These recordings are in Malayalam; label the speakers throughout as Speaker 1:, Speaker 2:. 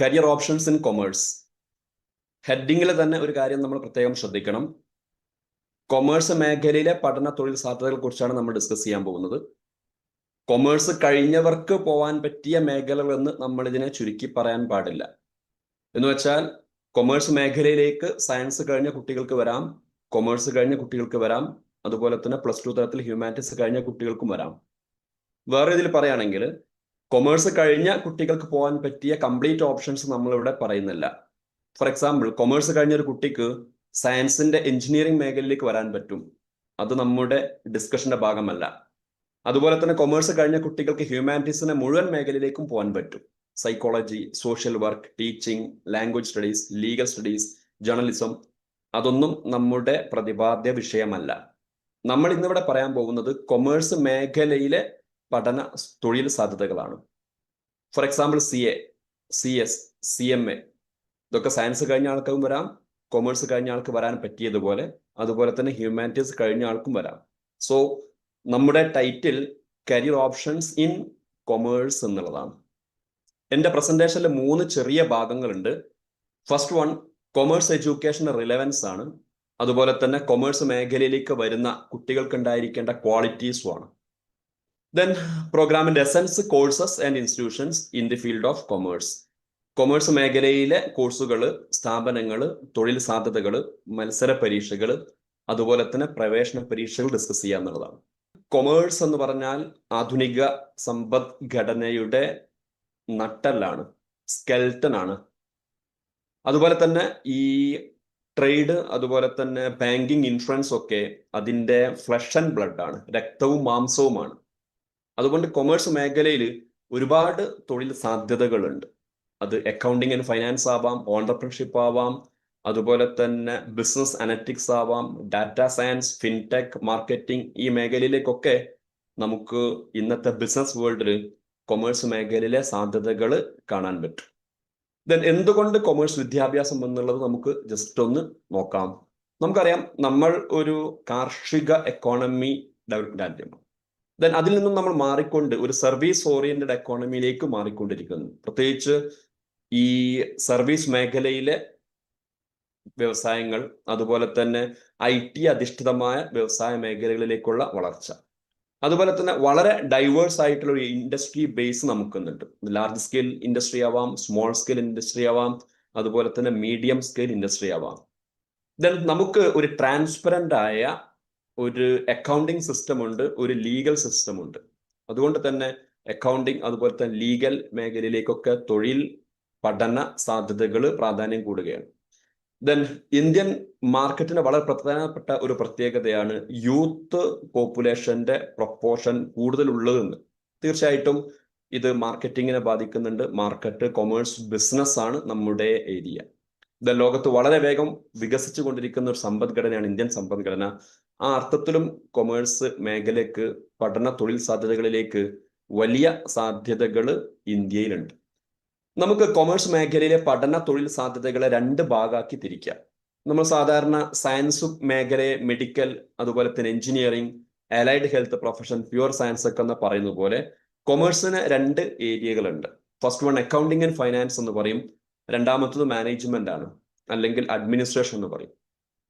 Speaker 1: Career options in commerce. ഹെഡിങ്ങിൽ തന്നെ ഒരു കാര്യം നമ്മൾ പ്രത്യേകം ശ്രദ്ധിക്കണം. കൊമേഴ്സ് മേഖലയിലെ പഠന തൊഴിൽ സാധ്യതകളെ കുറിച്ചാണ് നമ്മൾ ഡിസ്കസ് ചെയ്യാൻ പോകുന്നത്. കൊമേഴ്സ് കഴിഞ്ഞവർക്ക് പോകാൻ പറ്റിയ മേഖലകൾ എന്ന് നമ്മൾ ഇതിനെ ചുരുക്കി പറയാൻ പാടില്ല. എന്ന് വെച്ചാൽ കൊമേഴ്സ് മേഖലയിലേക്ക് സയൻസ് കഴിഞ്ഞ കുട്ടികൾക്ക് വരാം, കൊമേഴ്സ് കഴിഞ്ഞ കുട്ടികൾക്ക് വരാം, അതുപോലെ തന്നെ +2 തലത്തിൽ ഹ്യൂമാനിറ്റീസ് കഴിഞ്ഞ കുട്ടികൾക്കും വരാം. വേറെ ഇതിൽ പറയുകയാണെങ്കിൽ കൊമേഴ്സ് കഴിഞ്ഞ കുട്ടികൾക്ക് പോകാൻ പറ്റിയ കംപ്ലീറ്റ് ഓപ്ഷൻസ് നമ്മളിവിടെ പറയുന്നില്ല. ഫോർ എക്സാമ്പിൾ, കൊമേഴ്സ് കഴിഞ്ഞ ഒരു കുട്ടിക്ക് സയൻസിന്റെ എഞ്ചിനീയറിംഗ് മേഖലയിലേക്ക് വരാൻ പറ്റും. അത് നമ്മുടെ ഡിസ്കഷന്റെ ഭാഗമല്ല. അതുപോലെ തന്നെ കൊമേഴ്സ് കഴിഞ്ഞ കുട്ടികൾക്ക് ഹ്യൂമാനിറ്റീസിന്റെ മുഴുവൻ മേഖലയിലേക്കും പോകാൻ പറ്റും. Psychology, social work, teaching, language studies, legal studies, journalism, അതൊന്നും നമ്മുടെ പ്രതിപാദ്യ വിഷയമല്ല. നമ്മൾ ഇന്നിവിടെ പറയാൻ പോകുന്നത് കൊമേഴ്സ് മേഖലയിലെ പഠന തൊഴിൽ സാധ്യതകളാണ്. For example CA, CS, CMA ഇതൊക്കെ സയൻസ് കഴിഞ്ഞ ആൾക്കും വരാം, കൊമേഴ്സ് കഴിഞ്ഞ ആൾക്ക് വരാൻ പറ്റിയതുപോലെ അതുപോലെ തന്നെ ഹ്യൂമാനിറ്റീസ് കഴിഞ്ഞ ആൾക്കും വരാം. സോ നമ്മുടെ title career options in commerce എന്നുള്ളതാണ്. എൻ്റെ പ്രസന്റേഷനിൽ 3 ചെറിയ ഭാഗങ്ങളുണ്ട്. ഫസ്റ്റ് വൺ കൊമേഴ്സ് എഡ്യൂക്കേഷൻ്റെ റിലവൻസ് ആണ്. അതുപോലെ തന്നെ കൊമേഴ്സ് മേഖലയിലേക്ക് വരുന്ന കുട്ടികൾക്ക് ഉണ്ടായിരിക്കേണ്ട ക്വാളിറ്റീസുമാണ്. ദെൻ പ്രോഗ്രാമിന്റെ essence, courses and institutions in the field of commerce. Commerce മേഖലയിലെ കോഴ്സുകൾ, സ്ഥാപനങ്ങൾ, തൊഴിൽ സാധ്യതകൾ, മത്സര പരീക്ഷകൾ, അതുപോലെ തന്നെ പ്രവേശന പരീക്ഷകൾ ഡിസ്കസ് ചെയ്യുക എന്നുള്ളതാണ്. കൊമേഴ്സ് എന്ന് പറഞ്ഞാൽ ആധുനിക സമ്പദ്ഘടനയുടെ നട്ടെല്ലാണ്, സ്കെൽട്ടൻ ആണ്. അതുപോലെ തന്നെ ഈ ട്രേഡ്, അതുപോലെ തന്നെ ബാങ്കിങ്, ഇൻഷുറൻസ് ഒക്കെ അതിൻ്റെ ഫ്ലഷ് ആൻഡ് ബ്ലഡ് ആണ്, രക്തവും മാംസവുമാണ്. അതുകൊണ്ട് കൊമേഴ്സ് മേഖലയിൽ ഒരുപാട് തൊഴിൽ സാധ്യതകളുണ്ട്. അത് അക്കൗണ്ടിങ് ആൻഡ് ഫൈനാൻസ് ആവാം, ഓണ്ടർപ്രണർഷിപ്പ് ആവാം, അതുപോലെ തന്നെ ബിസിനസ് അനലിറ്റിക്സ് ആവാം, ഡാറ്റ സയൻസ്, ഫിൻടെക്, മാർക്കറ്റിംഗ്, ഈ മേഖലയിലേക്കൊക്കെ നമുക്ക് ഇന്നത്തെ ബിസിനസ് വേൾഡിൽ കൊമേഴ്സ് മേഖലയിലെ സാധ്യതകൾ കാണാൻ പറ്റും. ദെൻ എന്തുകൊണ്ട് കൊമേഴ്സ് വിദ്യാഭ്യാസം എന്നുള്ളത് നമുക്ക് ജസ്റ്റ് ഒന്ന് നോക്കാം. നമുക്കറിയാം, നമ്മൾ ഒരു കാർഷിക എക്കോണമി ഡെവലപ്ഡ് രാജ്യമാണ്. ദെൻ അതിൽ നിന്നും നമ്മൾ മാറിക്കൊണ്ട് ഒരു സർവീസ് ഓറിയന്റഡ് എക്കോണമിയിലേക്ക് മാറിക്കൊണ്ടിരിക്കുന്നു. പ്രത്യേകിച്ച് ഈ സർവീസ് മേഖലയിലെ വ്യവസായങ്ങൾ, അതുപോലെ തന്നെ IT അധിഷ്ഠിതമായ വ്യവസായ മേഖലകളിലേക്കുള്ള വളർച്ച, അതുപോലെ തന്നെ വളരെ ഡൈവേഴ്സ് ആയിട്ടുള്ള ഒരു ഇൻഡസ്ട്രി ബേസ് നമുക്കുന്നുണ്ട്. ലാർജ് സ്കെയിൽ ഇൻഡസ്ട്രി ആവാം, സ്മോൾ സ്കെയിൽ ഇൻഡസ്ട്രി ആവാം, അതുപോലെ തന്നെ മീഡിയം സ്കെയിൽ ഇൻഡസ്ട്രി ആവാം. ദെൻ നമുക്ക് ഒരു ട്രാൻസ്പെറന്റ് ആയ ഒരു അക്കൗണ്ടിങ് സിസ്റ്റം ഉണ്ട്, ഒരു ലീഗൽ സിസ്റ്റം ഉണ്ട്. അതുകൊണ്ട് തന്നെ അക്കൗണ്ടിങ് അതുപോലെ തന്നെ ലീഗൽ മേഖലയിലേക്കൊക്കെ തൊഴിൽ പഠന സാധ്യതകൾ പ്രാധാന്യം കൂടുകയാണ്. ദെൻ ഇന്ത്യൻ മാർക്കറ്റിന് വളരെ പ്രധാനപ്പെട്ട ഒരു പ്രത്യേകതയാണ് യൂത്ത് പോപ്പുലേഷന്റെ പ്രൊപ്പോർഷൻ കൂടുതലുള്ളതെന്ന്. തീർച്ചയായിട്ടും ഇത് മാർക്കറ്റിങ്ങിനെ ബാധിക്കുന്നുണ്ട്. മാർക്കറ്റ്, കൊമേഴ്സ്, ബിസിനസ് ആണ് നമ്മുടെ ഏരിയ. ലോകത്ത് വളരെ വേഗം വികസിച്ചു കൊണ്ടിരിക്കുന്ന ഒരു സമ്പദ്ഘടനയാണ് ഇന്ത്യൻ സമ്പദ്ഘടന. ആ അർത്ഥത്തിലും കൊമേഴ്സ് മേഖലയ്ക്ക്, പഠന തൊഴിൽ സാധ്യതകളിലേക്ക് വലിയ സാധ്യതകൾ ഇന്ത്യയിലുണ്ട്. നമുക്ക് കൊമേഴ്സ് മേഖലയിലെ പഠന തൊഴിൽ സാധ്യതകളെ 2 ഭാഗമാക്കി തിരിക്കാം. നമ്മൾ സാധാരണ സയൻസ് മേഖലയെ മെഡിക്കൽ, അതുപോലെ തന്നെ engineering, allied health profession, pure science ഒക്കെ എന്ന് പറയുന്ന പോലെ കൊമേഴ്സിന് 2 ഏരിയകളുണ്ട്. First one accounting and finance എന്ന് പറയും, രണ്ടാമത്തത് മാനേജ്മെന്റ് ആണ്, അല്ലെങ്കിൽ അഡ്മിനിസ്ട്രേഷൻ എന്ന് പറയും.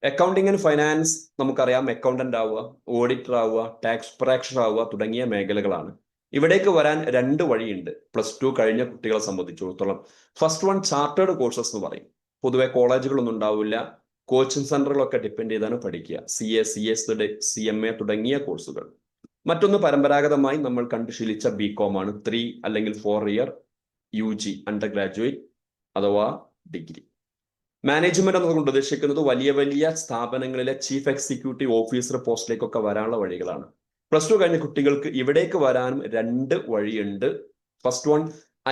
Speaker 1: അക്കൗണ്ടിങ് ആൻഡ് ഫൈനാൻസ് നമുക്കറിയാം, അക്കൗണ്ടന്റ് ആവുക, ഓഡിറ്റർ ആവുക, ടാക്സ് പ്രാക്ടീഷണർ ആവുക തുടങ്ങിയ മേഖലകളാണ്. ഇവിടേക്ക് വരാൻ 2 വഴിയുണ്ട് +2 കഴിഞ്ഞ കുട്ടികളെ സംബന്ധിച്ചിടത്തോളം. ഫസ്റ്റ് വൺ ചാർട്ടേഡ് കോഴ്സസ് എന്ന് പറയും. പൊതുവെ കോളേജുകളൊന്നും ഉണ്ടാവില്ല, കോച്ചിങ് സെന്ററുകളൊക്കെ ഡിപ്പെൻഡ് ചെയ്താണ് പഠിക്കുക. CA, CS, CMA തുടങ്ങിയ കോഴ്സുകൾ. മറ്റൊന്ന് പരമ്പരാഗതമായി നമ്മൾ കണ്ടു ശീലിച്ച BCom ആണ്, 3 അല്ലെങ്കിൽ 4 ഇയർ UG അണ്ടർ ഗ്രാജുവേറ്റ് അഥവാ ഡിഗ്രി. മാനേജ്മെന്റ് എന്നതുകൊണ്ട് ഉദ്ദേശിക്കുന്നത് വലിയ വലിയ സ്ഥാപനങ്ങളിലെ ചീഫ് എക്സിക്യൂട്ടീവ് ഓഫീസർ പോസ്റ്റിലേക്കൊക്കെ വരാനുള്ള വഴികളാണ്. +2 കഴിഞ്ഞ കുട്ടികൾക്ക് ഇവിടേക്ക് വരാനും 2 വഴിയുണ്ട്. ഫസ്റ്റ് വൺ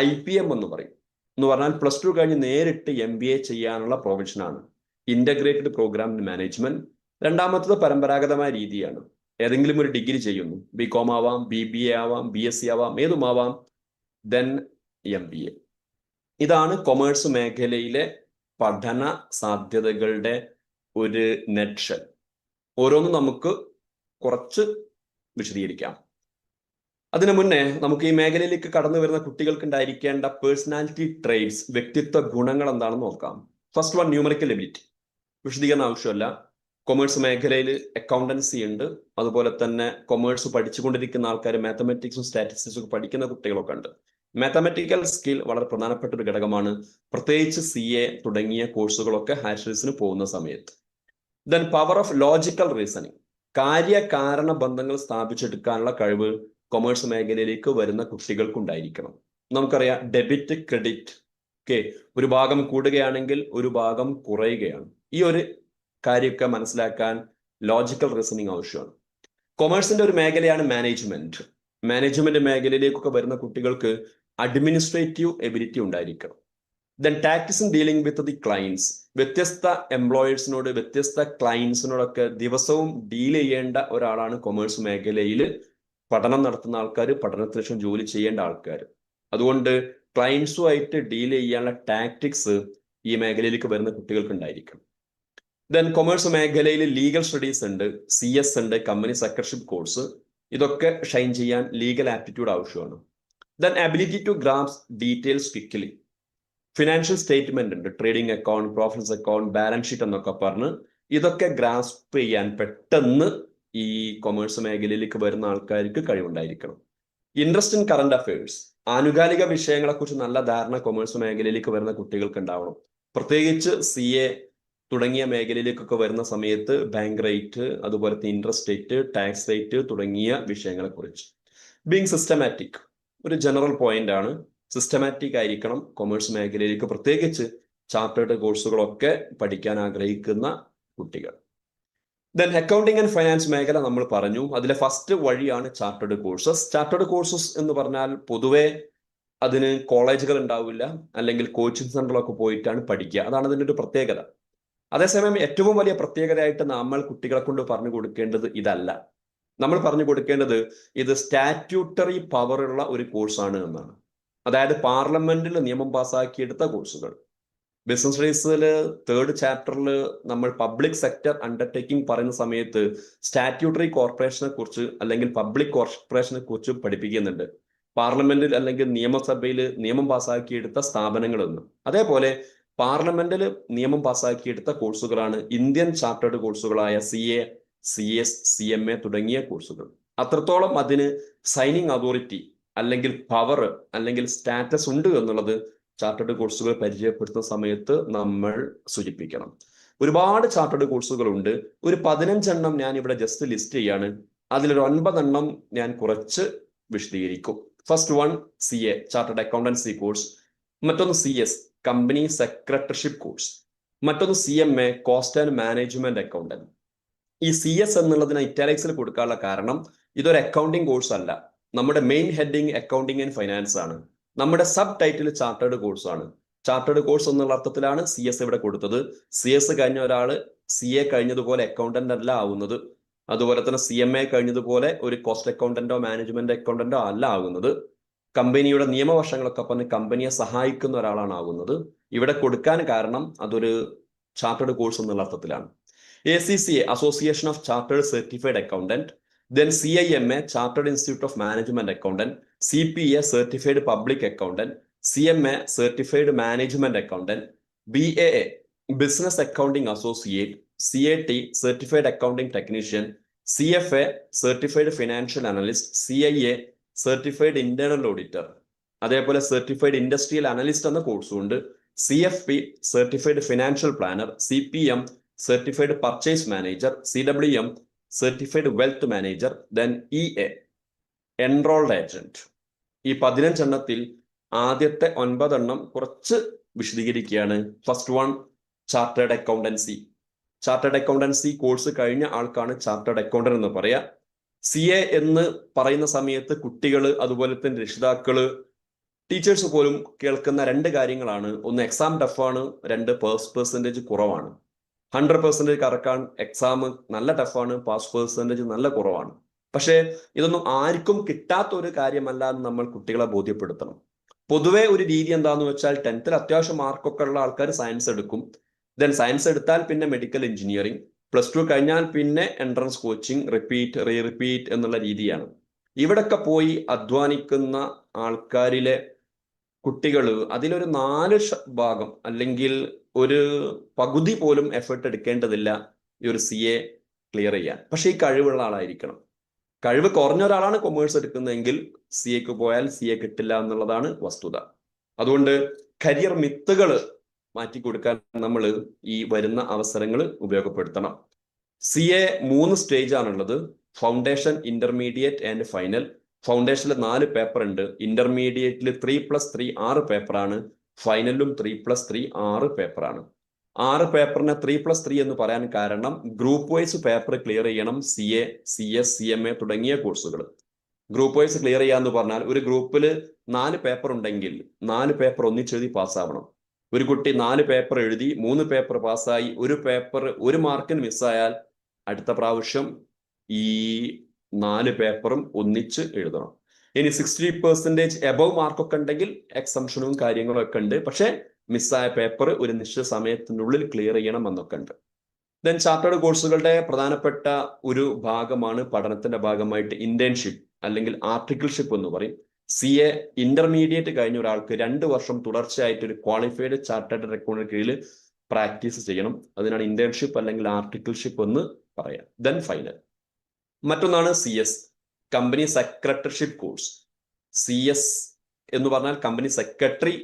Speaker 1: IPM എന്ന് പറയും. എന്ന് പറഞ്ഞാൽ +2 കഴിഞ്ഞ് നേരിട്ട് MBA ചെയ്യാനുള്ള പ്രൊവിഷനാണ്, ഇന്റഗ്രേറ്റഡ് പ്രോഗ്രാം ഇൻ മാനേജ്മെന്റ്. രണ്ടാമത്തത് പരമ്പരാഗതമായ രീതിയാണ്, ഏതെങ്കിലും ഒരു ഡിഗ്രി ചെയ്യുന്നു, BCom ആവാം, BBA ആവാം, BSc ആവാം, ഏതുമാവാം, ദെൻ MBA. ഇതാണ് കൊമേഴ്സ് മേഖലയിലെ പഠന സാധ്യതകളുടെ ഒരു നെറ്റ്ഷെൽ. ഓരോന്നും നമുക്ക് കുറച്ച് വിശദീകരിക്കാം. അതിനു മുന്നേ നമുക്ക് ഈ മേഖലയിലേക്ക് കടന്നു വരുന്ന കുട്ടികൾക്ക് ഉണ്ടായിരിക്കേണ്ട പേഴ്സണാലിറ്റി ട്രേറ്റ്സ്, വ്യക്തിത്വ ഗുണങ്ങൾ എന്താണെന്ന് നോക്കാം. First one, numerical ability. വിശദീകരണം ആവശ്യമല്ല. കൊമേഴ്സ് മേഖലയിൽ അക്കൗണ്ടൻസി ഉണ്ട്, അതുപോലെ തന്നെ കൊമേഴ്സ് പഠിച്ചുകൊണ്ടിരിക്കുന്ന ആൾക്കാർ മാത്തമാറ്റിക്സും സ്റ്റാറ്റിസ്റ്റിക്സും പഠിക്കുന്ന കുട്ടികളൊക്കെ ഉണ്ട്. മാത്തമാറ്റിക്കൽ സ്കിൽ വളരെ പ്രധാനപ്പെട്ട ഒരു ഘടകമാണ്, പ്രത്യേകിച്ച് CA തുടങ്ങിയ കോഴ്സുകളൊക്കെ ഹാഷേഴ്സിന് പോകുന്ന സമയത്ത്. Then power of logical reasoning, കാര്യകാരണ ബന്ധങ്ങൾ സ്ഥാപിച്ചെടുക്കാനുള്ള കഴിവ് കൊമേഴ്സ് മേഖലയിലേക്ക് വരുന്ന കുട്ടികൾക്കുണ്ടായിരിക്കണം. നമുക്കറിയാം ഡെബിറ്റ് ക്രെഡിറ്റ് ഒക്കെ ഒരു ഭാഗം കൂടുകയാണെങ്കിൽ ഒരു ഭാഗം കുറയുകയാണ്. ഈ ഒരു കാര്യമൊക്കെ മനസ്സിലാക്കാൻ ലോജിക്കൽ റീസണിങ് ആവശ്യമാണ്. കൊമേഴ്സിന്റെ ഒരു മേഖലയാണ് മാനേജ്മെന്റ്. മാനേജ്മെന്റ് മേഖലയിലേക്കൊക്കെ വരുന്ന കുട്ടികൾക്ക് അഡ്മിനിസ്ട്രേറ്റീവ് എബിലിറ്റി ഉണ്ടായിരിക്കണം. Then tactics in dealing with the clients, വ്യത്യസ്ത എംപ്ലോയേഴ്സിനോട്, വ്യത്യസ്ത ക്ലയൻസിനോടൊക്കെ ദിവസവും ഡീൽ ചെയ്യേണ്ട ഒരാളാണ് കൊമേഴ്സ് മേഖലയിൽ പഠനം നടത്തുന്ന ആൾക്കാർ, പഠനത്തിന് ശേഷം ജോലി ചെയ്യേണ്ട ആൾക്കാർ. അതുകൊണ്ട് ക്ലയൻസുമായിട്ട് ഡീൽ ചെയ്യാനുള്ള ടാക്ടിക്സ് ഈ മേഖലയിലേക്ക് വരുന്ന കുട്ടികൾക്ക് ഉണ്ടായിരിക്കണം. ദെൻ കൊമേഴ്സ് മേഖലയിൽ ലീഗൽ സ്റ്റഡീസ് ഉണ്ട്, CS ഉണ്ട്, കമ്പനി സെക്രട്ടറിഷിപ്പ് കോഴ്സ്. ഇതൊക്കെ ഷൈൻ ചെയ്യാൻ ലീഗൽ ആപ്റ്റിറ്റ്യൂഡ് ആവശ്യമാണ്. Then ability to grasp details quickly. Financial statement ഉണ്ട്, trading account, profit account, balance sheet എന്നൊക്കെ പറഞ്ഞ് ഇതൊക്കെ ഗ്രാസ്പ് ചെയ്യാൻ പെട്ടെന്ന് ഈ കൊമേഴ്സ് മേഖലയിലേക്ക് വരുന്ന ആൾക്കാർക്ക് കഴിവുണ്ടായിരിക്കണം. ഇൻട്രസ്റ്റ് ഇൻ കറന്റ് അഫയേഴ്സ്, ആനുകാലിക വിഷയങ്ങളെ കുറിച്ച് നല്ല ധാരണ കൊമേഴ്സ് മേഖലയിലേക്ക് വരുന്ന കുട്ടികൾക്ക് ഉണ്ടാവണം. പ്രത്യേകിച്ച് CA തുടങ്ങിയ മേഖലയിലേക്കൊക്കെ വരുന്ന സമയത്ത് ബാങ്ക് റേറ്റ്, അതുപോലത്തെ ഇൻട്രസ്റ്റ് റേറ്റ്, ടാക്സ് റേറ്റ് തുടങ്ങിയ വിഷയങ്ങളെ കുറിച്ച്. ബീങ് സിസ്റ്റമാറ്റിക് ഒരു ജനറൽ പോയിന്റ് ആണ്. സിസ്റ്റമാറ്റിക് ആയിരിക്കണം കൊമേഴ്സ് മേഖലയിലേക്ക്, പ്രത്യേകിച്ച് ചാർട്ടേഡ് കോഴ്സുകളൊക്കെ പഠിക്കാൻ ആഗ്രഹിക്കുന്ന കുട്ടികൾ. ദെൻ അക്കൗണ്ടിങ് ആൻഡ് ഫൈനാൻസ് മേഖല നമ്മൾ പറഞ്ഞു. അതിലെ ഫസ്റ്റ് വഴിയാണ് ചാർട്ടേഡ് കോഴ്സസ്. ചാർട്ടേഡ് കോഴ്സസ് എന്ന് പറഞ്ഞാൽ പൊതുവെ അതിന് കോളേജുകൾ ഉണ്ടാവില്ല, അല്ലെങ്കിൽ കോച്ചിങ് സെന്ററിലൊക്കെ പോയിട്ടാണ് പഠിക്കുക. അതാണ് അതിൻ്റെ ഒരു പ്രത്യേകത. അതേസമയം ഏറ്റവും വലിയ പ്രത്യേകതയായിട്ട് നമ്മൾ കുട്ടികളെ കൊണ്ട് പറഞ്ഞു കൊടുക്കേണ്ടത് ഇതല്ല. നമ്മൾ പറഞ്ഞു കൊടുക്കേണ്ടത് ഇത് സ്റ്റാറ്റ്യൂട്ടറി പവറുള്ള ഒരു കോഴ്സാണ് എന്നാണ്. അതായത് പാർലമെന്റിൽ നിയമം പാസ്സാക്കിയെടുത്ത കോഴ്സുകൾ. ബിസിനസ് സ്റ്റഡീസിൽ 3rd ചാപ്റ്ററിൽ നമ്മൾ പബ്ലിക് സെക്ടർ അണ്ടർടേക്കിംഗ് പറയുന്ന സമയത്ത് സ്റ്റാറ്റ്യൂട്ടറി കോർപ്പറേഷനെ കുറിച്ച് അല്ലെങ്കിൽ പബ്ലിക് കോർപ്പറേഷനെ കുറിച്ച് പഠിപ്പിക്കുന്നുണ്ട്. പാർലമെന്റിൽ അല്ലെങ്കിൽ നിയമസഭയിൽ നിയമം പാസ്സാക്കിയെടുത്ത സ്ഥാപനങ്ങളെന്ന്. അതേപോലെ പാർലമെന്റിൽ നിയമം പാസ്സാക്കിയെടുത്ത കോഴ്സുകളാണ് ഇന്ത്യൻ ചാർട്ടേഡ് കോഴ്സുകളായ CA, CS, CMA തുടങ്ങിയ കോഴ്സുകൾ. അത്രത്തോളം അതിന് സൈനിങ് അതോറിറ്റി അല്ലെങ്കിൽ പവർ അല്ലെങ്കിൽ സ്റ്റാറ്റസ് ഉണ്ട് എന്നുള്ളത് ചാർട്ടേഡ് കോഴ്സുകൾ പരിചയപ്പെടുത്തുന്ന സമയത്ത് നമ്മൾ സൂചിപ്പിക്കണം. ഒരുപാട് ചാർട്ടേഡ് കോഴ്സുകളുണ്ട്. ഒരു 15 എണ്ണം ഞാൻ ഇവിടെ ജസ്റ്റ് ലിസ്റ്റ് ചെയ്യാണ്. അതിലൊരു 9 എണ്ണം ഞാൻ കുറച്ച് വിശദീകരിക്കും. First one CA chartered accountancy course, മറ്റൊന്ന് CS കമ്പനി സെക്രട്ടറിഷിപ്പ് കോഴ്സ്, മറ്റൊന്ന് CMA cost and management accountant. ഈ CS എന്നുള്ളതിന് ഇറ്റാലിക്സിൽ കൊടുക്കാനുള്ള കാരണം ഇതൊരു അക്കൗണ്ടിങ് കോഴ്സ് അല്ല. നമ്മുടെ main heading accounting and finance ആണ്. നമ്മുടെ സബ് ടൈറ്റിൽ ചാർട്ടേഡ് കോഴ്സ് ആണ്. ചാർട്ടേഡ് കോഴ്സ് എന്നുള്ള അർത്ഥത്തിലാണ് CS ഇവിടെ കൊടുത്തത്. CS കഴിഞ്ഞ ഒരാൾ CA കഴിഞ്ഞതുപോലെ അക്കൗണ്ടന്റ് അല്ല ആവുന്നത്. അതുപോലെ തന്നെ CMA കഴിഞ്ഞതുപോലെ ഒരു കോസ്റ്റ് അക്കൗണ്ടന്റോ മാനേജ്മെന്റ് അക്കൗണ്ടന്റോ അല്ല ആകുന്നത്. കമ്പനിയുടെ നിയമവശങ്ങളൊക്കെ പറഞ്ഞ് കമ്പനിയെ സഹായിക്കുന്ന ഒരാളാണ് ആകുന്നത്. ഇവിടെ കൊടുക്കാൻ കാരണം അതൊരു ചാർട്ടേഡ് കോഴ്സ് എന്നുള്ള അർത്ഥത്തിലാണ്. ACCA association of chartered certified accountant, then CIMA chartered institute of management accountant, CPA certified public accountant, CMA certified management accountant, BAA business accounting associate, CAT certified accounting technician, CFA certified financial analyst, CIA certified internal auditor, അതേപോലെ സർട്ടിഫൈഡ് ഇൻഡസ്ട്രിയൽ അനലിസ്റ്റ് എന്ന കോഴ്സും ഉണ്ട്. CFP certified financial planner, CPM certified purchase manager, CWM certified wealth manager, then EA enrolled agent. ഈ 15 എണ്ണത്തിൽ ആദ്യത്തെ 9 എണ്ണം കുറച്ച് വിശദീകരിക്കുകയാണ്. First one chartered accountancy. Chartered accountancy course കഴിഞ്ഞ ആൾക്കാണ് ചാർട്ടേഡ് അക്കൗണ്ടന്റ് എന്ന് പറയാ. CA എന്ന് പറയുന്ന സമയത്ത് കുട്ടികൾ, അതുപോലെ തന്നെ രക്ഷിതാക്കള്, ടീച്ചേഴ്സ് പോലും കേൾക്കുന്ന 2 കാര്യങ്ങളാണ്. ഒന്ന് എക്സാം ടഫാണ്, 2 പെർസെൻറ്റേജ് കുറവാണ്. 100% കറക്കാൻ എക്സാം നല്ല ടഫാണ്, പാസ് പെർസെൻറ്റേജ് നല്ല കുറവാണ്. പക്ഷേ ഇതൊന്നും ആർക്കും കിട്ടാത്ത ഒരു കാര്യമല്ല എന്ന് നമ്മൾ കുട്ടികളെ ബോധ്യപ്പെടുത്തണം. പൊതുവെ ഒരു രീതി എന്താന്ന് വെച്ചാൽ 10th അത്യാവശ്യം മാർക്കൊക്കെ ഉള്ള ആൾക്കാർ സയൻസ് എടുക്കും. ദെൻ സയൻസ് എടുത്താൽ പിന്നെ മെഡിക്കൽ എഞ്ചിനീയറിംഗ്, +2 കഴിഞ്ഞാൽ പിന്നെ എൻട്രൻസ് കോച്ചിങ്, റിപ്പീറ്റ് എന്നുള്ള രീതിയാണ്. ഇവിടൊക്കെ പോയി അധ്വാനിക്കുന്ന ആൾക്കാരിലെ കുട്ടികൾ അതിലൊരു 4 ഭാഗം അല്ലെങ്കിൽ ഒരു പകുതി പോലും എഫേർട്ട് എടുക്കേണ്ടതില്ല ഈ ഒരു CA ക്ലിയർ ചെയ്യാൻ. പക്ഷെ ഈ കഴിവുള്ള ആളായിരിക്കണം. കഴിവ് കുറഞ്ഞ ഒരാളാണ് കൊമേഴ്സ് എടുക്കുന്നതെങ്കിൽ CAക്ക് പോയാൽ CA കിട്ടില്ല എന്നുള്ളതാണ് വസ്തുത. അതുകൊണ്ട് കരിയർ മിത്തുകൾ മാറ്റി കൊടുക്കാൻ നമ്മൾ ഈ വരുന്ന അവസരങ്ങൾ ഉപയോഗപ്പെടുത്തണം. CA 3 സ്റ്റേജ് ആണുള്ളത്: ഫൗണ്ടേഷൻ, ഇന്റർമീഡിയറ്റ് ആൻഡ് ഫൈനൽ. ഫൗണ്ടേഷനിൽ 4 പേപ്പർ ഉണ്ട്, ഇന്റർമീഡിയറ്റിൽ 3+3 6 പേപ്പറാണ്, ഫൈനലും 3+3 6 പേപ്പറാണ്. 6 പേപ്പറിന് 3+3 എന്ന് പറയാൻ കാരണം ഗ്രൂപ്പ് വൈസ് പേപ്പർ ക്ലിയർ ചെയ്യണം. CA, CS, CMA തുടങ്ങിയ കോഴ്സുകൾ ഗ്രൂപ്പ് വൈസ് ക്ലിയർ ചെയ്യാന്ന് പറഞ്ഞാൽ ഒരു ഗ്രൂപ്പിൽ 4 പേപ്പർ ഉണ്ടെങ്കിൽ 4 പേപ്പർ ഒന്നിച്ചെഴുതി പാസ്സാവണം. ഒരു കുട്ടി 4 പേപ്പർ എഴുതി 3 പേപ്പർ പാസ്സായി, ഒരു പേപ്പർ 1 മാർക്കിന് മിസ്സായാൽ അടുത്ത പ്രാവശ്യം ഈ 4 പേപ്പറും ഒന്നിച്ച് എഴുതണം. ഇനി 60% എബവ് മാർക്കൊക്കെ ഉണ്ടെങ്കിൽ എക്സംഷനും കാര്യങ്ങളും ഒക്കെ ഉണ്ട്. പക്ഷെ മിസ്സായ പേപ്പർ ഒരു നിശ്ചിത സമയത്തിനുള്ളിൽ ക്ലിയർ ചെയ്യണം എന്നൊക്കെ ഉണ്ട്. ദെൻ ചാർട്ടേഡ് കോഴ്സുകളുടെ പ്രധാനപ്പെട്ട ഒരു ഭാഗമാണ് പഠനത്തിന്റെ ഭാഗമായിട്ട് ഇന്റേൺഷിപ്പ് അല്ലെങ്കിൽ ആർട്ടിക്കിൾഷിപ്പ് എന്ന് പറയും. CA ഇന്റർമീഡിയറ്റ് കഴിഞ്ഞ ഒരാൾക്ക് 2 വർഷം തുടർച്ചയായിട്ട് ഒരു ക്വാളിഫൈഡ് ചാർട്ടേഡ് അക്കൗണ്ടിന് കീഴിൽ പ്രാക്ടീസ് ചെയ്യണം. അതിനാണ് ഇന്റേൺഷിപ്പ് അല്ലെങ്കിൽ ആർട്ടിക്കിൾഷിപ്പ് എന്ന് പറയാം. Then final. മറ്റൊന്നാണ് CS, company secretaryship course. CS എന്ന് പറഞ്ഞാൽ കമ്പനി സെക്രട്ടറി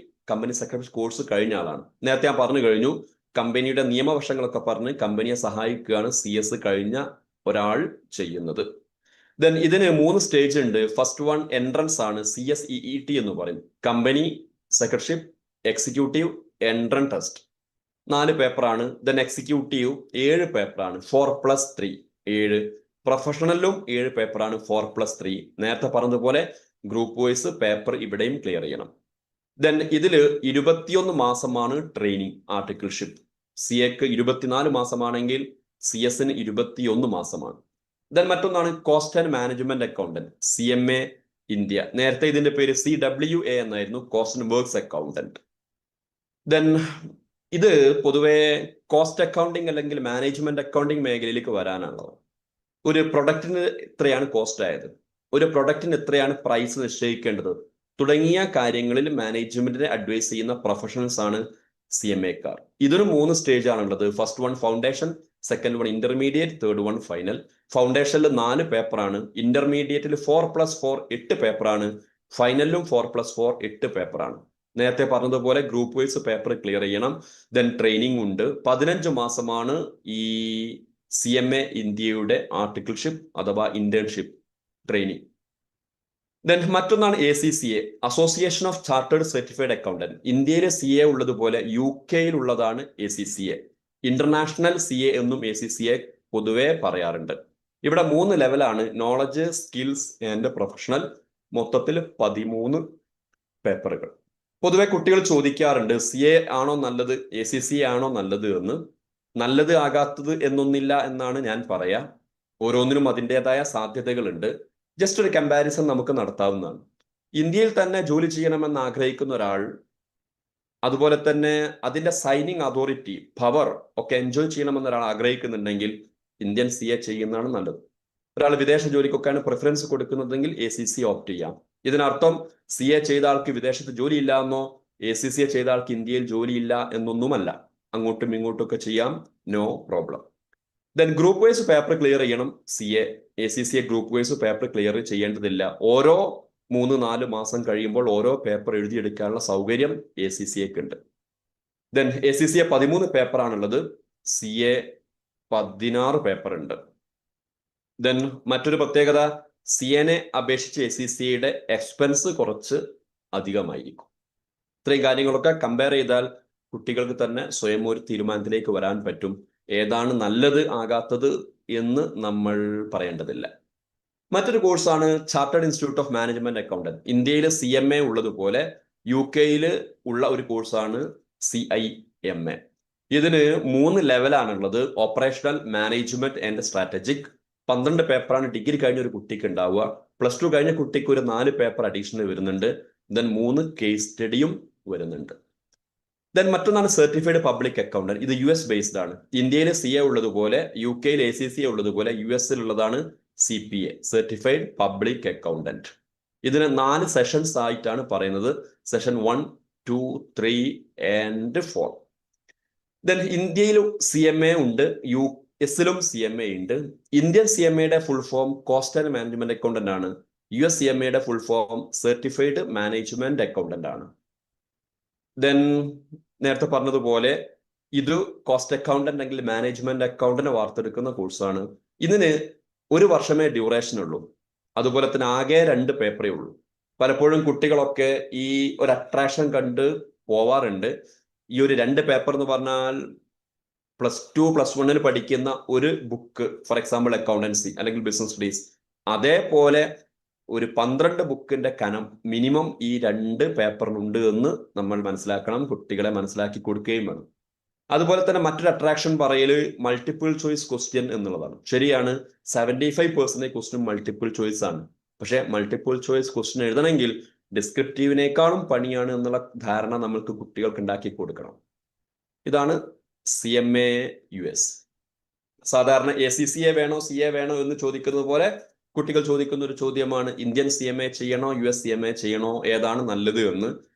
Speaker 1: കോഴ്സ് കഴിഞ്ഞ ആളാണ്. നേരത്തെ ഞാൻ പറഞ്ഞു കഴിഞ്ഞു, കമ്പനിയുടെ നിയമവശങ്ങളൊക്കെ പറഞ്ഞ് കമ്പനിയെ സഹായിക്കുകയാണ് CS കഴിഞ്ഞ ഒരാൾ ചെയ്യുന്നത്. ദെൻ ഇതിന് 3 സ്റ്റേജ് ഉണ്ട്. ഫസ്റ്റ് വൺ എൻട്രൻസ് ആണ്, CSEET എന്ന് പറയും. Company secretaryship, executive, entrance test 4 പേപ്പറാണ്. ദെൻ എക്സിക്യൂട്ടീവ് 7 പേപ്പറാണ്, 4+3 7. പ്രൊഫഷണലിലും 7 പേപ്പറാണ്, 4+3. നേരത്തെ പറഞ്ഞതുപോലെ ഗ്രൂപ്പ് വൈസ് പേപ്പർ ഇവിടെയും ക്ലിയർ ചെയ്യണം. ദെൻ ഇതിൽ 21 മാസമാണ് ട്രെയിനിങ് ആർട്ടിക്കിൾഷിപ്പ്. CAക്ക് 24 മാസമാണെങ്കിൽ CSന് 21 മാസമാണ്. ദെൻ മറ്റൊന്നാണ് cost and management accountant, CMA India. നേരത്തെ ഇതിന്റെ പേര് CWA എന്നായിരുന്നു, cost and works accountant. Then ഇത് പൊതുവെ കോസ്റ്റ് അക്കൗണ്ടിങ് അല്ലെങ്കിൽ മാനേജ്മെന്റ് അക്കൗണ്ടിങ് മേഖലയിലേക്ക് വരാനുള്ളത്. ഒരു പ്രൊഡക്റ്റിന് ഇത്രയാണ് കോസ്റ്റ് ആയത്, ഒരു പ്രൊഡക്റ്റിന് എത്രയാണ് പ്രൈസ് നിശ്ചയിക്കേണ്ടത് തുടങ്ങിയ കാര്യങ്ങളിൽ മാനേജ്മെന്റിനെ അഡ്വൈസ് ചെയ്യുന്ന പ്രൊഫഷണൽസ് ആണ് CMAക്കാർ. ഇതിന് 3 സ്റ്റേജ് ആണുള്ളത്. First one foundation, second one intermediate, third one final. ഫൗണ്ടേഷനിൽ 4 പേപ്പറാണ്, ഇന്റർമീഡിയറ്റിൽ 4+4 8 പേപ്പറാണ്, ഫൈനലിലും 4+4 8 പേപ്പറാണ്. നേരത്തെ പറഞ്ഞതുപോലെ ഗ്രൂപ്പ് വൈസ് പേപ്പർ ക്ലിയർ ചെയ്യണം. ദെൻ ട്രെയിനിങ് ഉണ്ട്. 15 മാസമാണ് ഈ CMA ഇന്ത്യയുടെ ആർട്ടിക്കിൾഷിപ്പ് അഥവാ ഇന്റേൺഷിപ്പ് ട്രെയിനിങ്. ദെൻ മറ്റൊന്നാണ് ACCA, association of chartered certified accountant. ഇന്ത്യയിലെ CA ഉള്ളതുപോലെ UK ഉള്ളതാണ് ACCA. ഇന്റർനാഷണൽ CA എന്നും ACCA പൊതുവെ പറയാറുണ്ട്. ഇവിടെ 3 ലെവലാണ്: നോളജ്, സ്കിൽസ് ആൻഡ് പ്രൊഫഷണൽ. മൊത്തത്തിൽ 13 പേപ്പറുകൾ. പൊതുവെ കുട്ടികൾ ചോദിക്കാറുണ്ട്, CA ആണോ നല്ലത്, ACCA ആണോ നല്ലത് എന്ന്. നല്ലത് ആകാത്തത് എന്നൊന്നില്ല എന്നാണ് ഞാൻ പറയാ. ഓരോന്നിനും അതിൻ്റെതായ സാധ്യതകളുണ്ട്. ജസ്റ്റ് ഒരു കമ്പാരിസൺ നമുക്ക് നടത്താവുന്നതാണ്. ഇന്ത്യയിൽ തന്നെ ജോലി ചെയ്യണമെന്ന് ആഗ്രഹിക്കുന്ന ഒരാൾ, അതുപോലെ തന്നെ അതിന്റെ സൈനിങ് അതോറിറ്റി, പവർ ഒക്കെ എൻജോയ് ചെയ്യണമെന്ന് ഒരാൾ ആഗ്രഹിക്കുന്നുണ്ടെങ്കിൽ ഇന്ത്യൻ CA ചെയ്യുന്നതാണ് നല്ലത്. ഒരാൾ വിദേശ ജോലിക്കൊക്കെയാണ് പ്രിഫറൻസ് കൊടുക്കുന്നതെങ്കിൽ ACC ഓപ്റ്റ് ചെയ്യാം. ഇതിനർത്ഥം CA ചെയ്ത ആൾക്ക് വിദേശത്ത് ജോലിയില്ല എന്നോ ACCA ചെയ്ത ആൾക്ക് ഇന്ത്യയിൽ ജോലിയില്ല എന്നൊന്നുമല്ല. അങ്ങോട്ടും ഇങ്ങോട്ടും ഒക്കെ ചെയ്യാം, no problem. Then group wise paper clear ചെയ്യണം CA. ACCA group wise paper clear ചെയ്യേണ്ടതില്ല. ഓരോ 3-4 മാസം കഴിയുമ്പോൾ ഓരോ പേപ്പർ എഴുതിയെടുക്കാനുള്ള സൗകര്യം ACCAക്ക് ഉണ്ട്. ദെൻ ACCA 13 പേപ്പറാണുള്ളത്, CA 16 പേപ്പർ ഉണ്ട്. ദെൻ മറ്റൊരു പ്രത്യേകത, CAനെ അപേക്ഷിച്ച് ACCയുടെ എക്സ്പെൻസ് കുറച്ച് അധികമായിരിക്കും. ഇത്രയും കാര്യങ്ങളൊക്കെ കമ്പയർ ചെയ്താൽ കുട്ടികൾക്ക് തന്നെ സ്വയം ഒരു തീരുമാനത്തിലേക്ക് വരാൻ പറ്റും. ഏതാണ് നല്ലത് ആകാത്തത് എന്ന് നമ്മൾ പറയേണ്ടതില്ല. മറ്റൊരു കോഴ്സാണ് chartered institute of management accountant. ഇന്ത്യയിൽ CMA ഉള്ളതുപോലെ UK ഉള്ള ഒരു കോഴ്സാണ് CIMA. ഇതിന് 3 ലെവലാണുള്ളത്: ഓപ്പറേഷണൽ, മാനേജ്മെന്റ് ആൻഡ് സ്ട്രാറ്റജിക്. 12 പേപ്പറാണ് ഡിഗ്രി കഴിഞ്ഞ ഒരു കുട്ടിക്ക് ഉണ്ടാവുക. +2 കഴിഞ്ഞ കുട്ടിക്ക് ഒരു 4 പേപ്പർ അഡീഷണൽ വരുന്നുണ്ട്. ദെൻ 3 കേസ് സ്റ്റഡിയും വരുന്നുണ്ട്. ദെൻ മറ്റൊന്നാണ് സർട്ടിഫൈഡ് പബ്ലിക് അക്കൗണ്ടന്റ്. ഇത് US ബേസ്ഡ് ആണ്. ഇന്ത്യയിൽ CA ഉള്ളതുപോലെ UK ACCA ഉള്ളതുപോലെ US ഉള്ളതാണ് CPA, സർട്ടിഫൈഡ് പബ്ലിക് അക്കൗണ്ടന്റ്. ഇതിന് 4 സെഷൻസ് ആയിട്ടാണ് പറയുന്നത്. Session 1, 2, 3 and 4. ദെൻ ഇന്ത്യയിൽ CMA ഉണ്ട്, US-ലും CMA ഉണ്ട്. ഇന്ത്യൻ CMAയുടെ full form cost and management accountant ആണ്. US CMAയുടെ full form certified management accountant ആണ്. ദെൻ നേരത്തെ പറഞ്ഞതുപോലെ ഇത് കോസ്റ്റ് അക്കൗണ്ടന്റ് അല്ലെങ്കിൽ മാനേജ്മെന്റ് അക്കൗണ്ടന്റ് വാർത്തെടുക്കുന്ന കോഴ്സാണ്. ഇതിന് 1 വർഷമേ ഡ്യൂറേഷൻ ഉള്ളൂ. അതുപോലെ തന്നെ ആകെ 2 പേപ്പറേ ഉള്ളൂ. പലപ്പോഴും കുട്ടികളൊക്കെ ഈ ഒരു അട്രാക്ഷൻ കണ്ട് പോവാറുണ്ട്. ഈ ഒരു 2 പേപ്പർ എന്ന് പറഞ്ഞാൽ +2, +1 പഠിക്കുന്ന ഒരു ബുക്ക്, ഫോർ എക്സാമ്പിൾ അക്കൗണ്ടൻസി അല്ലെങ്കിൽ ബിസിനസ് സ്റ്റഡീസ്, അതേപോലെ ഒരു 12 ബുക്കിന്റെ കനം മിനിമം ഈ 2 പേപ്പറിനുണ്ട് എന്ന് നമ്മൾ മനസ്സിലാക്കണം, കുട്ടികളെ മനസ്സിലാക്കി കൊടുക്കുകയും വേണം. അതുപോലെ തന്നെ മറ്റൊരു അട്രാക്ഷൻ പറയല് മൾട്ടിപ്പിൾ ചോയ്സ് ക്വസ്റ്റ്യൻ എന്നുള്ളതാണ്. ശരിയാണ്, 75% ക്വസ്റ്റ്യൻ മൾട്ടിപ്പിൾ ചോയ്സ് ആണ്. പക്ഷെ മൾട്ടിപ്പിൾ ചോയ്സ് ക്വസ്റ്റ്യൻ എഴുതണമെങ്കിൽ ഡിസ്ക്രിപ്റ്റീവിനേക്കാളും പണിയാണ് എന്നുള്ള ധാരണ നമ്മൾക്ക് കുട്ടികൾക്ക് ഉണ്ടാക്കി കൊടുക്കണം. ഇതാണ് CMA US. സാധാരണ ACCA വേണോ CA വേണോ എന്ന് ചോദിക്കുന്നത് പോലെ കുട്ടികൾ ചോദിക്കുന്ന ഒരു ചോദ്യമാണ്, ഇന്ത്യൻ CMA ചെയ്യണോ US CMA ചെയ്യണോ, ഏതാണ് നല്ലത് എന്ന്.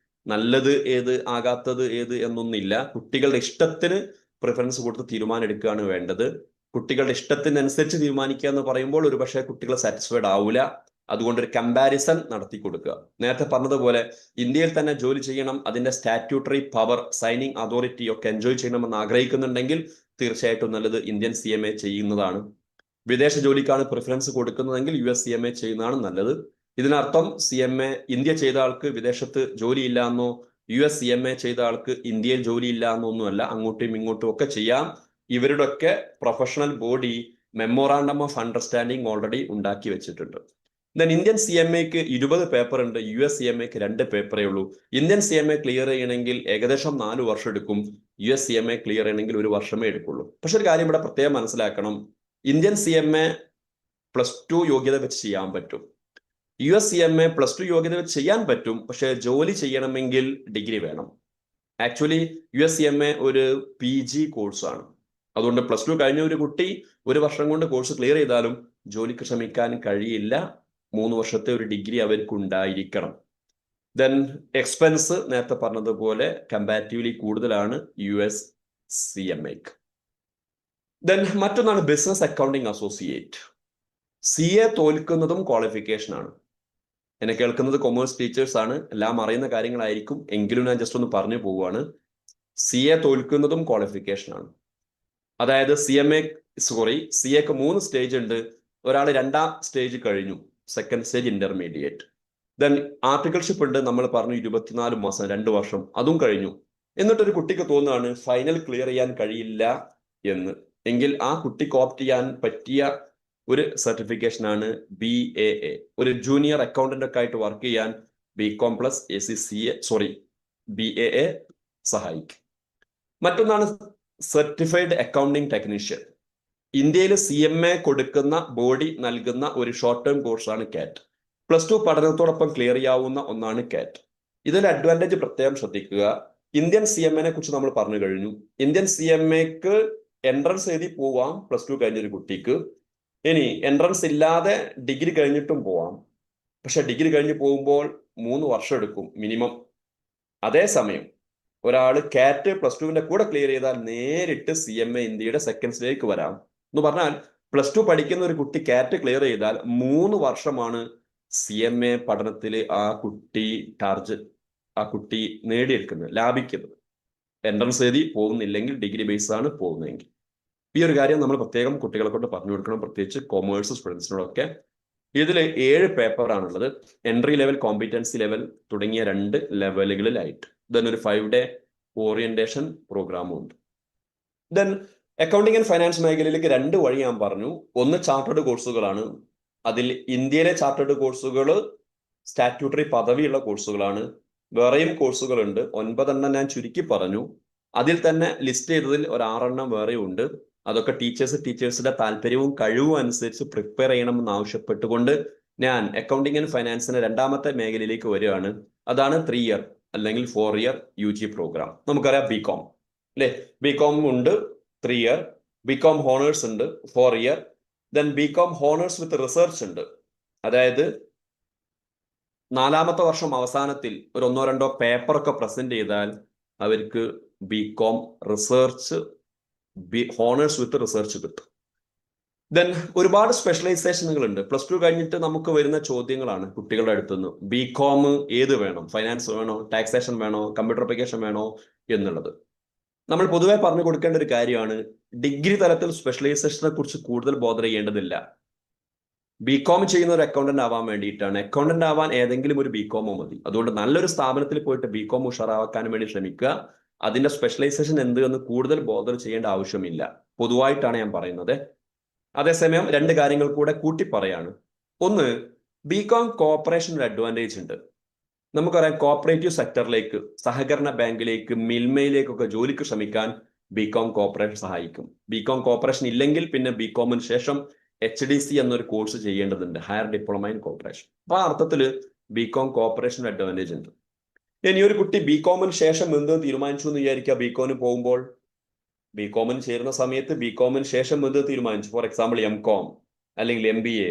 Speaker 1: നല്ലത് ഏത്, ആകാത്തത് ഏത് എന്നൊന്നില്ല. കുട്ടികളുടെ ഇഷ്ടത്തിന് പ്രിഫറൻസ് കൊടുത്ത് തീരുമാനം എടുക്കുകയാണ് വേണ്ടത്. കുട്ടികളുടെ ഇഷ്ടത്തിനനുസരിച്ച് തീരുമാനിക്കുക എന്ന് പറയുമ്പോൾ ഒരുപക്ഷെ കുട്ടികൾ സാറ്റിസ്ഫൈഡ് ആവില്ല. അതുകൊണ്ട് ഒരു കമ്പാരിസൺ നടത്തി കൊടുക്കുക. നേരത്തെ പറഞ്ഞതുപോലെ ഇന്ത്യയിൽ തന്നെ ജോലി ചെയ്യണം, അതിന്റെ സ്റ്റാറ്റ്യൂട്ടറി പവർ, സൈനിങ് അതോറിറ്റി ഒക്കെ എൻജോയ് ചെയ്യണമെന്ന് ആഗ്രഹിക്കുന്നുണ്ടെങ്കിൽ തീർച്ചയായിട്ടും നല്ലത് ഇന്ത്യൻ CMA ചെയ്യുന്നതാണ്. വിദേശ ജോലിക്കാണ് പ്രിഫറൻസ് കൊടുക്കുന്നതെങ്കിൽ US CMA ചെയ്യുന്നതാണ് നല്ലത്. ഇതിനർത്ഥം CMA ഇന്ത്യ ചെയ്ത ആൾക്ക് വിദേശത്ത് ജോലിയില്ല എന്നോ, US CMA ചെയ്ത ആൾക്ക് ഇന്ത്യയിൽ ജോലിയില്ല എന്നൊന്നുമല്ല. അങ്ങോട്ടും ഇങ്ങോട്ടും ഒക്കെ ചെയ്യാം. ഇവരുടെ ഒക്കെ professional body memorandum of understanding already ഉണ്ടാക്കി വെച്ചിട്ടുണ്ട്. ദെൻ ഇന്ത്യൻ CMAക്ക് 20 പേപ്പർ ഉണ്ട്, US CMAക്ക് 2 പേപ്പറേ ഉള്ളൂ. ഇന്ത്യൻ CMA ക്ലിയർ ചെയ്യണമെങ്കിൽ ഏകദേശം 4 വർഷം എടുക്കും. US CMA ക്ലിയർ ചെയ്യണമെങ്കിൽ 1 വർഷമേ എടുക്കുള്ളൂ. പക്ഷെ ഒരു കാര്യം ഇവിടെ പ്രത്യേകം മനസ്സിലാക്കണം, ഇന്ത്യൻ CMA +2 യോഗ്യത വെച്ച് ചെയ്യാൻ പറ്റും. US CMA +2 യോഗ്യത വെച്ച് ചെയ്യാൻ പറ്റും, പക്ഷെ ജോലി ചെയ്യണമെങ്കിൽ ഡിഗ്രി വേണം. ആക്ച്വലി US CMA ഒരു PG കോഴ്സാണ്. അതുകൊണ്ട് +2 കഴിഞ്ഞ ഒരു കുട്ടി 1 വർഷം കൊണ്ട് കോഴ്സ് ക്ലിയർ ചെയ്താലും ജോലിക്ക് ശ്രമിക്കാൻ കഴിയില്ല. 3 വർഷത്തെ ഒരു ഡിഗ്രി അവർക്ക് ഉണ്ടായിരിക്കണം. ദെൻ എക്സ്പെൻസ് നേരത്തെ പറഞ്ഞതുപോലെ കമ്പാരിറ്റീവ്ലി കൂടുതലാണ് US CMAക്ക്. ദെൻ മറ്റൊന്നാണ് ബിസിനസ് അക്കൗണ്ടിങ് അസോസിയേറ്റ്. CA തോൽക്കുന്നതും ക്വാളിഫിക്കേഷൻ ആണ്. എന്നെ കേൾക്കുന്നത് കൊമേഴ്സ് ടീച്ചേഴ്സ് ആണ്, എല്ലാം അറിയുന്ന കാര്യങ്ങളായിരിക്കും, എങ്കിലും ഞാൻ ജസ്റ്റ് ഒന്ന് പറഞ്ഞു പോവുകയാണ്. CA തോൽക്കുന്നതും ക്വാളിഫിക്കേഷൻ ആണ്. അതായത് CAക്ക് 3 സ്റ്റേജ് ഉണ്ട്. ഒരാൾ 2ാം സ്റ്റേജ് കഴിഞ്ഞു, second stage intermediate. Then articleship ഉണ്ട്, നമ്മൾ പറഞ്ഞു 24 മാസം, 2 വർഷം, അതും കഴിഞ്ഞു. എന്നിട്ടൊരു കുട്ടിക്ക് തോന്നുകയാണ് ഫൈനൽ ക്ലിയർ ചെയ്യാൻ കഴിയില്ല എന്ന്. എങ്കിൽ ആ കുട്ടിക്ക് ഓപ്റ്റ് ചെയ്യാൻ പറ്റിയ ഒരു സർട്ടിഫിക്കേഷൻ ആണ് BAA. ഒരു ജൂനിയർ അക്കൗണ്ടന്റ് ഒക്കെ ആയിട്ട് വർക്ക് ചെയ്യാൻ BCom + BAA സഹായിക്കും. മറ്റൊന്നാണ് സർട്ടിഫൈഡ് അക്കൗണ്ടിങ് ടെക്നീഷ്യൻ. ഇന്ത്യയിൽ CMA കൊടുക്കുന്ന ബോഡി നൽകുന്ന ഒരു ഷോർട്ട് ടേം കോഴ്സാണ് CAT. +2 പഠനത്തോടൊപ്പം ക്ലിയർ ചെയ്യാവുന്ന ഒന്നാണ് CAT. ഇതിൽ അഡ്വാൻറ്റേജ് പ്രത്യേകം ശ്രദ്ധിക്കുക. ഇന്ത്യൻ CMAനെ കുറിച്ച് നമ്മൾ പറഞ്ഞു കഴിഞ്ഞു. ഇന്ത്യൻ CMAക്ക് എൻട്രൻസ് എഴുതി പോവാം +2 കഴിഞ്ഞൊരു കുട്ടിക്ക്. ഇനി എൻട്രൻസ് ഇല്ലാതെ ഡിഗ്രി കഴിഞ്ഞിട്ടും പോവാം. പക്ഷെ ഡിഗ്രി കഴിഞ്ഞ് പോകുമ്പോൾ 3 വർഷം എടുക്കും മിനിമം. അതേസമയം ഒരാൾ CAT +2വിന്റെ കൂടെ ക്ലിയർ ചെയ്താൽ നേരിട്ട് CMA ഇന്ത്യയുടെ സെക്കൻഡ് സ്റ്റേജിലേക്ക് വരാം. എന്ന് പറഞ്ഞാൽ +2 പഠിക്കുന്ന ഒരു കുട്ടി CAT ക്ലിയർ ചെയ്താൽ 3 വർഷമാണ് CMA പഠനത്തിൽ ആ കുട്ടി നേടിയെടുക്കുന്നത്, ലാഭിക്കുന്നത്. എൻട്രൻസ് എഴുതി പോകുന്നില്ലെങ്കിൽ ഡിഗ്രി ബേസ് ആണ് പോകുന്നതെങ്കിൽ. ഈ ഒരു കാര്യം നമ്മൾ പ്രത്യേകം കുട്ടികളെ കൊണ്ട് പറഞ്ഞു കൊടുക്കണം, പ്രത്യേകിച്ച് കൊമേഴ്സ് സ്റ്റുഡൻസിനോടൊക്കെ. ഇതിൽ 7 പേപ്പറാണുള്ളത്. എൻട്രി ലെവൽ, കോമ്പിറ്റൻസി ലെവൽ തുടങ്ങിയ 2 ലെവലുകളിലായിട്ട്. ദെൻ ഒരു 5 ഡേ ഓറിയന്റേഷൻ പ്രോഗ്രാമും ഉണ്ട്. ദെൻ അക്കൗണ്ടിങ് ആൻഡ് ഫൈനാൻസ് മേഖലയിലേക്ക് 2 വഴി ഞാൻ പറഞ്ഞു. ഒന്ന് ചാർട്ടേഡ് കോഴ്സുകളാണ്. അതിൽ ഇന്ത്യയിലെ ചാർട്ടേഡ് കോഴ്സുകൾ സ്റ്റാറ്റ്യൂട്ടറി പദവിയുള്ള കോഴ്സുകളാണ്. വേറെയും കോഴ്സുകളുണ്ട്, 9 എണ്ണം ഞാൻ ചുരുക്കി പറഞ്ഞു. അതിൽ തന്നെ ലിസ്റ്റ് ചെയ്തതിൽ ഒരു 6 എണ്ണം വേറെയും ഉണ്ട്. അതൊക്കെ ടീച്ചേഴ്സിന്റെ താല്പര്യവും കഴിവും അനുസരിച്ച് പ്രിപ്പയർ ചെയ്യണമെന്ന് ആവശ്യപ്പെട്ടുകൊണ്ട് ഞാൻ അക്കൗണ്ടിങ് ആൻഡ് ഫൈനാൻസിന്റെ 2ാമത്തെ മേഖലയിലേക്ക് വരികയാണ്. അതാണ് 3 ഇയർ അല്ലെങ്കിൽ 4 ഇയർ UG പ്രോഗ്രാം. നമുക്കറിയാം BCom അല്ലെ, BCom ഉണ്ട് 3 ഇയർ, BCom ഹോണേഴ്സ് ഉണ്ട് 4 year, then BCom honours with research ഉണ്ട്. അതായത് 4ാമത്തെ വർഷം അവസാനത്തിൽ ഒരു 1-2 പേപ്പറൊക്കെ പ്രസന്റ് ചെയ്താൽ അവർക്ക് BCom research honours with research കിട്ടും. ദെൻ ഒരുപാട് സ്പെഷ്യലൈസേഷനുകൾ ഉണ്ട്. +2 കഴിഞ്ഞിട്ട് നമുക്ക് വരുന്ന ചോദ്യങ്ങളാണ് കുട്ടികളുടെ അടുത്തുനിന്ന്. ബികോം ഏത് വേണം, ഫൈനാൻസ് വേണോ, ടാക്സേഷൻ വേണോ, കമ്പ്യൂട്ടർ അപ്ലിക്കേഷൻ വേണോ എന്നുള്ളത്. നമ്മൾ പൊതുവെ പറഞ്ഞു കൊടുക്കേണ്ട ഒരു കാര്യമാണ്, ഡിഗ്രി തലത്തിൽ സ്പെഷ്യലൈസേഷനെ കുറിച്ച് കൂടുതൽ ബോധർ ചെയ്യേണ്ടതില്ല. ബികോം ചെയ്യുന്ന ഒരു അക്കൗണ്ടന്റ് ആവാൻ വേണ്ടിയിട്ടാണ്. അക്കൗണ്ടന്റ് ആവാൻ ഏതെങ്കിലും ഒരു ബികോമോ മതി. അതുകൊണ്ട് നല്ലൊരു സ്ഥാപനത്തിൽ പോയിട്ട് ബികോം ഉഷാറാക്കാൻ വേണ്ടി ശ്രമിക്കുക. അതിന്റെ സ്പെഷ്യലൈസേഷൻ എന്ത് എന്ന് കൂടുതൽ ബോധർ ചെയ്യേണ്ട ആവശ്യമില്ല. പൊതുവായിട്ടാണ് ഞാൻ പറയുന്നത്. അതേസമയം 2 കാര്യങ്ങൾ കൂടെ കൂട്ടി പറയാണ്. ഒന്ന്, ബികോം കോർപ്പറേഷൻ ഒരു അഡ്വാൻറ്റേജ് ഉണ്ട്. നമുക്കറിയാം, കോപ്പറേറ്റീവ് സെക്ടറിലേക്ക്, സഹകരണ ബാങ്കിലേക്ക്, മിൽമയിലേക്കൊക്കെ ജോലിക്ക് ശ്രമിക്കാൻ ബികോം കോർപ്പറേഷൻ സഹായിക്കും. ബികോം കോർപ്പറേഷൻ ഇല്ലെങ്കിൽ പിന്നെ ബികോമിന് ശേഷം HDC എന്നൊരു കോഴ്സ് ചെയ്യേണ്ടതുണ്ട്, ഹയർ ഡിപ്ലോമ ഇൻ കോർപ്പറേഷൻ. അപ്പൊ ആ അർത്ഥത്തിൽ ബികോം കോർപ്പറേഷൻ അഡ്വാൻറ്റേജ് ഉണ്ട്. ഇനി ഒരു കുട്ടി ബികോമിന് ശേഷം എന്ത് തീരുമാനിച്ചു എന്ന് വിചാരിക്കുക. ബികോമിന് പോകുമ്പോൾ ബികോമിന് ചേരുന്ന സമയത്ത് ബികോമിന് ശേഷം എന്ത് തീരുമാനിച്ചു, ഫോർ എക്സാമ്പിൾ MCOM അല്ലെങ്കിൽ MBA.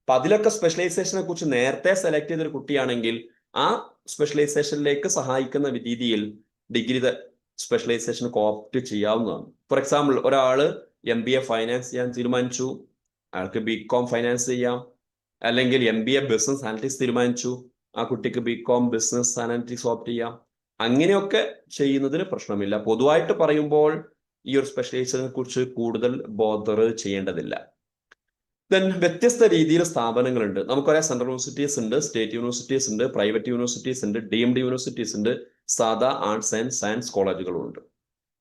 Speaker 1: അപ്പൊ അതിലൊക്കെ സ്പെഷ്യലൈസേഷനെ കുറിച്ച് നേരത്തെ സെലക്ട് ചെയ്തൊരു കുട്ടിയാണെങ്കിൽ ആ സ്പെഷ്യലൈസേഷനിലേക്ക് സഹായിക്കുന്ന രീതിയിൽ ഡിഗ്രി സ്പെഷ്യലൈസേഷൻ ഓപ്റ്റ് ചെയ്യാവുന്നതാണ്. ഫോർ എക്സാമ്പിൾ, ഒരാള് MBA ഫൈനാൻസ് ചെയ്യാൻ തീരുമാനിച്ചു, അയാൾക്ക് ബികോം ഫൈനാൻസ് ചെയ്യാം. അല്ലെങ്കിൽ MBA ബിസിനസ് അനലിറ്റിക്സ് തീരുമാനിച്ചു, ആ കുട്ടിക്ക് ബികോം ബിസിനസ് അനലിറ്റിക്സ് ഓപ്റ്റ് ചെയ്യാം. അങ്ങനെയൊക്കെ ചെയ്യുന്നതിന് പ്രശ്നമില്ല. പൊതുവായിട്ട് പറയുമ്പോൾ ഈ ഒരു സ്പെഷ്യലൈസേഷനെ കുറിച്ച് കൂടുതൽ ബോധർ ചെയ്യേണ്ടതില്ല. ദെൻ വ്യത്യസ്ത രീതിയിൽ സ്ഥാപനങ്ങളുണ്ട്. നമുക്കറിയാം, സെൻട്രൽ യൂണിവേഴ്സിറ്റീസ് ഉണ്ട്, സ്റ്റേറ്റ് യൂണിവേഴ്സിറ്റീസ് ഉണ്ട്, പ്രൈവറ്റ് യൂണിവേഴ്സിറ്റീസ് ഉണ്ട്, ഡീംഡ് യൂണിവേഴ്സിറ്റീസ് ഉണ്ട്, സാധാ ആർട്സ് ആൻഡ് സയൻസ് കോളേജുകളും ഉണ്ട്.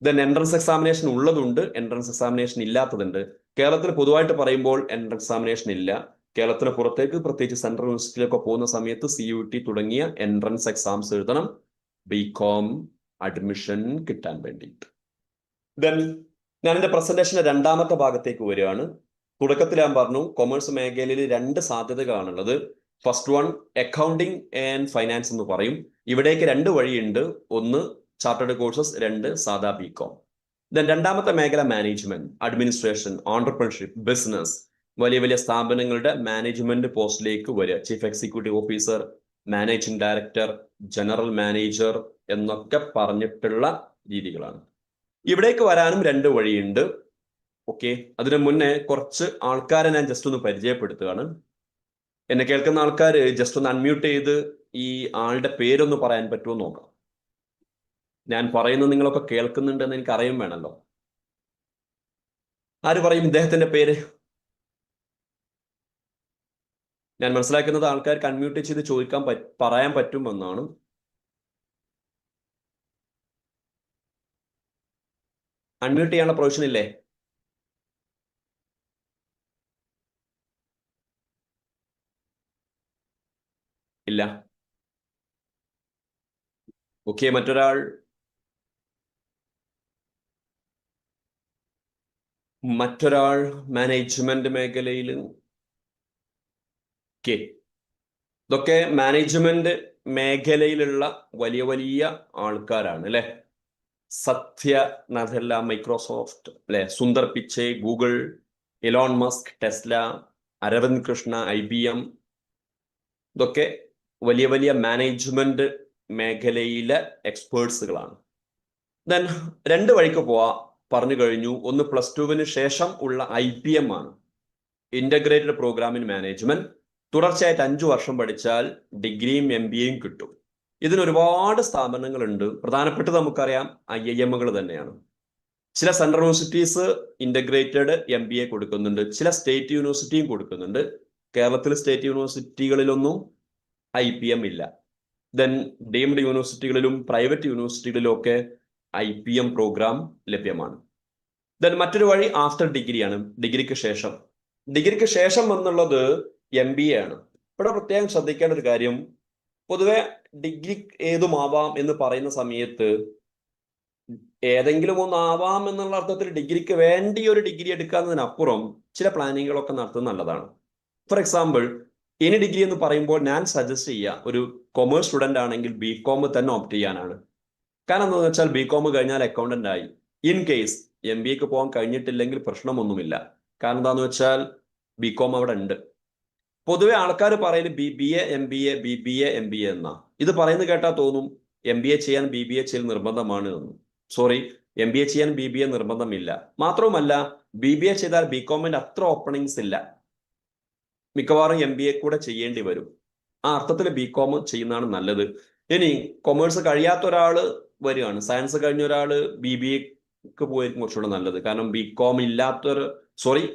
Speaker 1: ദെൻ എൻട്രൻസ് എക്സാമിനേഷൻ ഉള്ളതുണ്ട്, എൻട്രൻസ് എക്സാമിനേഷൻ ഇല്ലാത്തതുണ്ട്. കേരളത്തിൽ പൊതുവായിട്ട് പറയുമ്പോൾ എൻട്രൻസ് എക്സാമിനേഷൻ ഇല്ല. കേരളത്തിന് പുറത്തേക്ക്, പ്രത്യേകിച്ച് സെൻട്രൽ യൂണിവേഴ്സിറ്റിയിലൊക്കെ പോകുന്ന സമയത്ത് CUT തുടങ്ങിയ എൻട്രൻസ് എക്സാംസ് എഴുതണം ബികോം അഡ്മിഷൻ കിട്ടാൻ വേണ്ടിയിട്ട്. ദെൻ ഞാൻ എൻ്റെ പ്രസന്റേഷന്റെ 2ാമത്തെ ഭാഗത്തേക്ക് വരികയാണ്. തുടക്കത്തിൽ ഞാൻ പറഞ്ഞു, കൊമേഴ്സ് മേഖലയിൽ 2 സാധ്യതകളാണുള്ളത്. First one, accounting and finance എന്ന് പറയും. ഇവിടേക്ക് 2 വഴിയുണ്ട്. ഒന്ന് ചാർട്ടേഡ് കോഴ്സസ്, 2 സാധാ ബികോം. ദെൻ 2ാമത്തെ മേഖല മാനേജ്മെന്റ്, അഡ്മിനിസ്ട്രേഷൻ, ഓണ്ടർപ്രണർഷിപ്പ്, ബിസിനസ്, വലിയ വലിയ സ്ഥാപനങ്ങളുടെ മാനേജ്മെന്റ് പോസ്റ്റിലേക്ക് വരിക. Chief executive officer, managing director, general manager എന്നൊക്കെ പറഞ്ഞിട്ടുള്ള രീതികളാണ്. ഇവിടേക്ക് വരാനും 2 വഴിയുണ്ട്. ഓക്കെ, അതിനു മുന്നേ കുറച്ച് ആൾക്കാരെ ഞാൻ ജസ്റ്റ് ഒന്ന് പരിചയപ്പെടുത്തുകയാണ്. എന്നെ കേൾക്കുന്ന ആൾക്കാർ ജസ്റ്റ് ഒന്ന് അൺമ്യൂട്ട് ചെയ്ത് ഈ ആളുടെ പേരൊന്ന് പറയാൻ പറ്റുമോ നോക്കാം. ഞാൻ പറയുന്നത് നിങ്ങളൊക്കെ കേൾക്കുന്നുണ്ടെന്ന് എനിക്ക് അറിയാൻ വേണമല്ലോ. ആര് പറയും ഇദ്ദേഹത്തിന്റെ പേര്? ഞാൻ മനസ്സിലാക്കുന്നത് ആൾക്കാർക്ക് അൺമ്യൂട്ട് ചെയ്ത് ചോദിക്കാൻ പറയാൻ പറ്റുമെന്നാണ്. അൺമ്യൂട്ട് ചെയ്യാനുള്ള പ്രൊവിഷൻ ഇല്ലേ? ഇല്ല. ഓക്കെ, മറ്റൊരാൾ മാനേജ്മെന്റ് മേഖലയിൽ. ഓക്കെ, ഇതൊക്കെ മാനേജ്മെന്റ് മേഖലയിലുള്ള വലിയ വലിയ ആൾക്കാരാണ് അല്ലെ. സത്യ നദല്ല, മൈക്രോസോഫ്റ്റ് അല്ലെ, Sundar Pichai, Google, Elon Musk, Tesla, Arvind Krishna, IBM. ഇതൊക്കെ വലിയ വലിയ മാനേജ്മെന്റ് മേഖലയിലെ എക്സ്പേർട്സുകളാണ്. ദെൻ 2 വഴിക്ക് പോവാ പറഞ്ഞു കഴിഞ്ഞു. ഒന്ന് +2വിന് ശേഷം ഉള്ള IPM ആണ്, ഇന്റഗ്രേറ്റഡ് പ്രോഗ്രാം ഇൻ മാനേജ്മെന്റ്. തുടർച്ചയായിട്ട് 5 വർഷം പഠിച്ചാൽ ഡിഗ്രിയും MBAയും കിട്ടും. ഇതിന് ഒരുപാട് സ്ഥാപനങ്ങളുണ്ട്. പ്രധാനപ്പെട്ടത് നമുക്കറിയാം IIMകൾ തന്നെയാണ്. ചില സെൻട്രൽ യൂണിവേഴ്സിറ്റീസ് ഇന്റഗ്രേറ്റഡ് MBA കൊടുക്കുന്നുണ്ട്, ചില സ്റ്റേറ്റ് യൂണിവേഴ്സിറ്റിയും കൊടുക്കുന്നുണ്ട്. കേരളത്തിൽ സ്റ്റേറ്റ് യൂണിവേഴ്സിറ്റികളിലൊന്നും IPM ഇല്ല. ദെൻ ഡീംഡ് യൂണിവേഴ്സിറ്റികളിലും പ്രൈവറ്റ് യൂണിവേഴ്സിറ്റികളിലും ഒക്കെ IPM പ്രോഗ്രാം ലഭ്യമാണ്. ദെൻ മറ്റൊരു വഴി ആഫ്റ്റർ ഡിഗ്രിയാണ്, ഡിഗ്രിക്ക് ശേഷം. ഡിഗ്രിക്ക് ശേഷം എന്നുള്ളത് MBA ആണ്. ഇവിടെ പ്രത്യേകം ശ്രദ്ധിക്കേണ്ട ഒരു കാര്യം, പൊതുവെ ഡിഗ്രി ഏതുമാവാം എന്ന് പറയുന്ന സമയത്ത് ഏതെങ്കിലും ഒന്നാവാം എന്നുള്ള അർത്ഥത്തിൽ ഡിഗ്രിക്ക് വേണ്ടി ഒരു ഡിഗ്രി എടുക്കാന്നതിനപ്പുറം ചില പ്ലാനിങ്ങുകളൊക്കെ നടത്തുന്നത് നല്ലതാണ്. ഫോർ എക്സാമ്പിൾ, ഇനി ഡിഗ്രി എന്ന് പറയുമ്പോൾ ഞാൻ സജസ്റ്റ് ചെയ്യുക, ഒരു കൊമേഴ്സ് സ്റ്റുഡൻ്റ് ആണെങ്കിൽ ബികോം തന്നെ ഓപ്റ്റ് ചെയ്യാനാണ്. കാരണം എന്താണെന്ന് വെച്ചാൽ ബികോം കഴിഞ്ഞാൽ അക്കൗണ്ടന്റ് ആയി. ഇൻ കേസ് MBAക്ക് പോകാൻ കഴിഞ്ഞിട്ടില്ലെങ്കിൽ പ്രശ്നമൊന്നുമില്ല. കാരണം എന്താണെന്ന് വെച്ചാൽ ബികോം അവിടെ ഉണ്ട്. പൊതുവെ ആൾക്കാർ പറയുന്നത് BBA MBA BBA MBA എന്നാ. ഇത് പറയുന്നത് കേട്ടാൽ തോന്നും MBA ചെയ്യാൻ BBA ചെയ്യൽ നിർബന്ധമാണ് എന്ന്. സോറി, MBA ചെയ്യാൻ BBA നിർബന്ധമില്ല. മാത്രവുമല്ല, BBA ചെയ്താൽ ബികോമിന്റെ അത്ര ഓപ്പണിങ്സ് ഇല്ല. മിക്കവാറും MBA കൂടെ ചെയ്യേണ്ടി വരും. ആ അർത്ഥത്തിൽ ബികോം ചെയ്യുന്നതാണ് നല്ലത്. ഇനി കൊമേഴ്സ് കഴിയാത്ത ഒരാള് വരികയാണ്, സയൻസ് കഴിഞ്ഞ ഒരാള് BBAക്ക് പോയിരിക്കും കുറച്ചുകൂടെ നല്ലത്. കാരണം ബികോം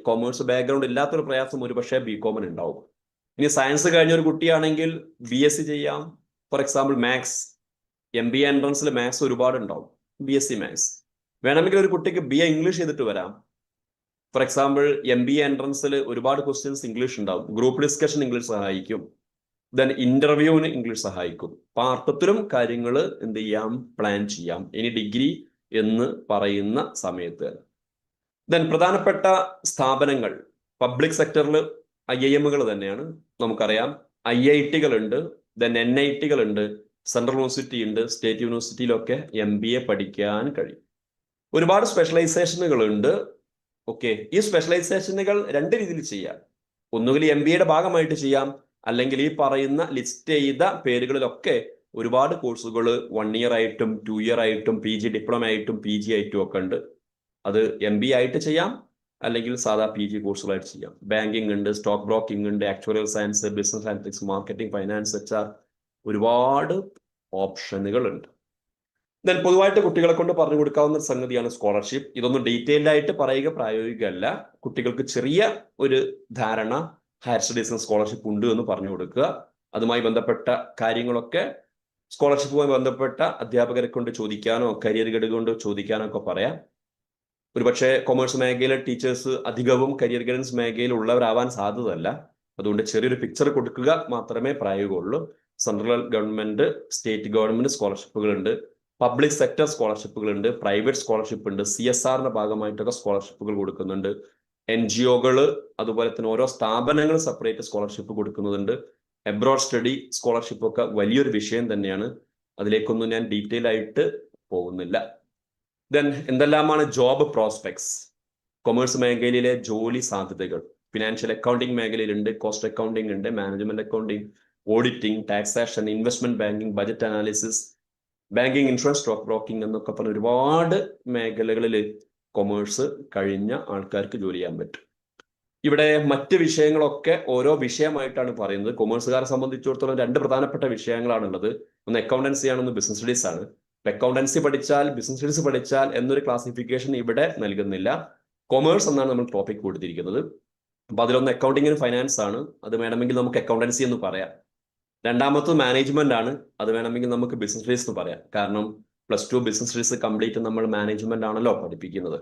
Speaker 1: കൊമേഴ്സ് ബാക്ക്ഗ്രൗണ്ട് ഇല്ലാത്തൊരു പ്രയാസം ഒരുപക്ഷെ ബികോമിന് ഉണ്ടാവും. ഇനി സയൻസ് കഴിഞ്ഞ ഒരു കുട്ടിയാണെങ്കിൽ BSc ചെയ്യാം. ഫോർ എക്സാമ്പിൾ മാത്സ്, MBA എൻട്രൻസിൽ മാത്സ് ഒരുപാട് ഉണ്ടാവും, BSc മാത്സ്. വേണമെങ്കിൽ ഒരു കുട്ടിക്ക് BA ഇംഗ്ലീഷ് ചെയ്തിട്ട് വരാം. ഫോർ എക്സാമ്പിൾ MBA എൻട്രൻസിൽ ഒരുപാട് ക്വസ്റ്റ്യൻസ് ഇംഗ്ലീഷ് ഉണ്ടാവും. ഗ്രൂപ്പ് ഡിസ്കഷൻ ഇംഗ്ലീഷ് സഹായിക്കും, ദെൻ ഇന്റർവ്യൂവിന് ഇംഗ്ലീഷ് സഹായിക്കും. അപ്പൊ ആ അർത്ഥത്തിലും കാര്യങ്ങൾ എന്ത് ചെയ്യാം, പ്ലാൻ ചെയ്യാം ഇനി ഡിഗ്രി എന്ന് പറയുന്ന സമയത്ത്. ദെൻ പ്രധാനപ്പെട്ട സ്ഥാപനങ്ങൾ പബ്ലിക് സെക്ടറിൽ IIM-കൾ തന്നെയാണ്. നമുക്കറിയാം IIT-കൾ ഉണ്ട്, ദെൻ NIT-കൾ ഉണ്ട്, സെൻട്രൽ യൂണിവേഴ്സിറ്റി ഉണ്ട്. സ്റ്റേറ്റ് യൂണിവേഴ്സിറ്റിയിലൊക്കെ MBA പഠിക്കാൻ കഴിയും. ഒരുപാട് സ്പെഷ്യലൈസേഷനുകൾ ഉണ്ട്. ഓക്കെ, ഈ സ്പെഷ്യലൈസേഷനുകൾ രണ്ട് രീതിയിൽ ചെയ്യാം. ഒന്നുകിൽ MBA-യുടെ ഭാഗമായിട്ട് ചെയ്യാം, അല്ലെങ്കിൽ ഈ പറയുന്ന ലിസ്റ്റ് ചെയ്ത പേരുകളിലൊക്കെ ഒരുപാട് കോഴ്സുകൾ 1 ഇയർ ആയിട്ടും 2 ഇയർ ആയിട്ടും PG ഡിപ്ലോമ ആയിട്ടും PG ആയിട്ടും ഒക്കെ ഉണ്ട്. അത് MBA ആയിട്ട് ചെയ്യാം, അല്ലെങ്കിൽ സാധാ PG കോഴ്സുകളായിട്ട് ചെയ്യാം. ബാങ്കിങ് ഉണ്ട്, സ്റ്റോക്ക് ബ്രോക്കിംഗ് ഉണ്ട്, actuarial science, business analytics, marketing, finance, HR, ഒരുപാട് ഓപ്ഷനുകൾ ഉണ്ട്. ദെൻ പൊതുവായിട്ട് കുട്ടികളെ കൊണ്ട് പറഞ്ഞു കൊടുക്കാവുന്ന സംഗതിയാണ് സ്കോളർഷിപ്പ്. ഇതൊന്നും ഡീറ്റെയിൽഡ് ആയിട്ട് പറയുക പ്രായോഗികമല്ല. കുട്ടികൾക്ക് ചെറിയ ഒരു ധാരണ ഹയർ സ്റ്റഡീസിന് സ്കോളർഷിപ്പ് ഉണ്ട് എന്ന് പറഞ്ഞു കൊടുക്കുക. അതുമായി ബന്ധപ്പെട്ട കാര്യങ്ങളൊക്കെ സ്കോളർഷിപ്പുമായി ബന്ധപ്പെട്ട അധ്യാപകരെ കൊണ്ട് ചോദിക്കാനോ കരിയർ ഗൈഡ് കൊണ്ട് ചോദിക്കാനോ ഒക്കെ പറയാം. ഒരുപക്ഷെ കൊമേഴ്സ് മേഖലയിലെ ടീച്ചേഴ്സ് അധികവും കരിയർ ഗൈഡൻസ് മേഖലയിൽ ഉള്ളവരാവാൻ സാധ്യതയല്ല. അതുകൊണ്ട് ചെറിയൊരു പിക്ചർ കൊടുക്കുക മാത്രമേ പ്രായോഗികമുള്ളൂ. സെൻട്രൽ ഗവൺമെന്റ്, സ്റ്റേറ്റ് ഗവൺമെന്റ് സ്കോളർഷിപ്പുകളുണ്ട്, പബ്ലിക് സെക്ടർ സ്കോളർഷിപ്പുകളുണ്ട്, പ്രൈവറ്റ് സ്കോളർഷിപ്പ് ഉണ്ട്, CSR-ന്റെ ഭാഗമായിട്ടൊക്കെ സ്കോളർഷിപ്പുകൾ കൊടുക്കുന്നുണ്ട്. NGO-കൾ, അതുപോലെ തന്നെ ഓരോ സ്ഥാപനങ്ങൾ സെപ്പറേറ്റ് സ്കോളർഷിപ്പ് കൊടുക്കുന്നുണ്ട്. എബ്രോഡ് സ്റ്റഡി സ്കോളർഷിപ്പ് ഒക്കെ വലിയൊരു വിഷയം തന്നെയാണ്. അതിലേക്കൊന്നും ഞാൻ ഡീറ്റെയിൽ ആയിട്ട് പോകുന്നില്ല. ദെൻ എന്തെല്ലാമാണ് ജോബ് പ്രോസ്പെക്ട്സ്? കൊമേഴ്സ് മേഖലയിലെ ജോലി സാധ്യതകൾ ഫിനാൻഷ്യൽ അക്കൗണ്ടിങ് മേഖലയിലുണ്ട്, കോസ്റ്റ് അക്കൗണ്ടിങ് ഉണ്ട്, management accounting, auditing, taxation, investment banking, budget analysis, banking, insurance, stock broking എന്നൊക്കെ പറഞ്ഞ ഒരുപാട് മേഖലകളിൽ കൊമേഴ്സ് കഴിഞ്ഞ ആൾക്കാർക്ക് ജോലി ചെയ്യാൻ പറ്റും. ഇവിടെ മറ്റ് വിഷയങ്ങളൊക്കെ ഓരോ വിഷയമായിട്ടാണ് പറയുന്നത്. കൊമേഴ്സുകാരെ സംബന്ധിച്ചിടത്തോളം 2 പ്രധാനപ്പെട്ട വിഷയങ്ങളാണുള്ളത്. ഒന്ന് അക്കൗണ്ടൻസി ആണ്, ഒന്ന് ബിസിനസ് സ്റ്റഡീസ് ആണ്. അക്കൗണ്ടൻസി പഠിച്ചാൽ, ബിസിനസ് സ്റ്റഡീസ് പഠിച്ചാൽ എന്നൊരു ക്ലാസിഫിക്കേഷൻ ഇവിടെ നൽകുന്നില്ല. കൊമേഴ്സ് എന്നാണ് നമ്മൾ ടോപ്പിക് കൊടുത്തിരിക്കുന്നത്. അപ്പൊ അതിലൊന്ന് അക്കൗണ്ടിങ്ങിന് ഫൈനാൻസ് ആണ്, അത് വേണമെങ്കിൽ നമുക്ക് അക്കൗണ്ടൻസി എന്ന് പറയാം. രണ്ടാമത്തത് മാനേജ്മെന്റ് ആണ്, അത് വേണമെങ്കിൽ നമുക്ക് ബിസിനസ് സ്റ്റഡീസ് എന്ന് പറയാം. കാരണം +2 ബിസിനസ് സ്റ്റഡീസ് കംപ്ലീറ്റ് നമ്മൾ മാനേജ്മെന്റ് ആണല്ലോ പഠിപ്പിക്കുന്നത്.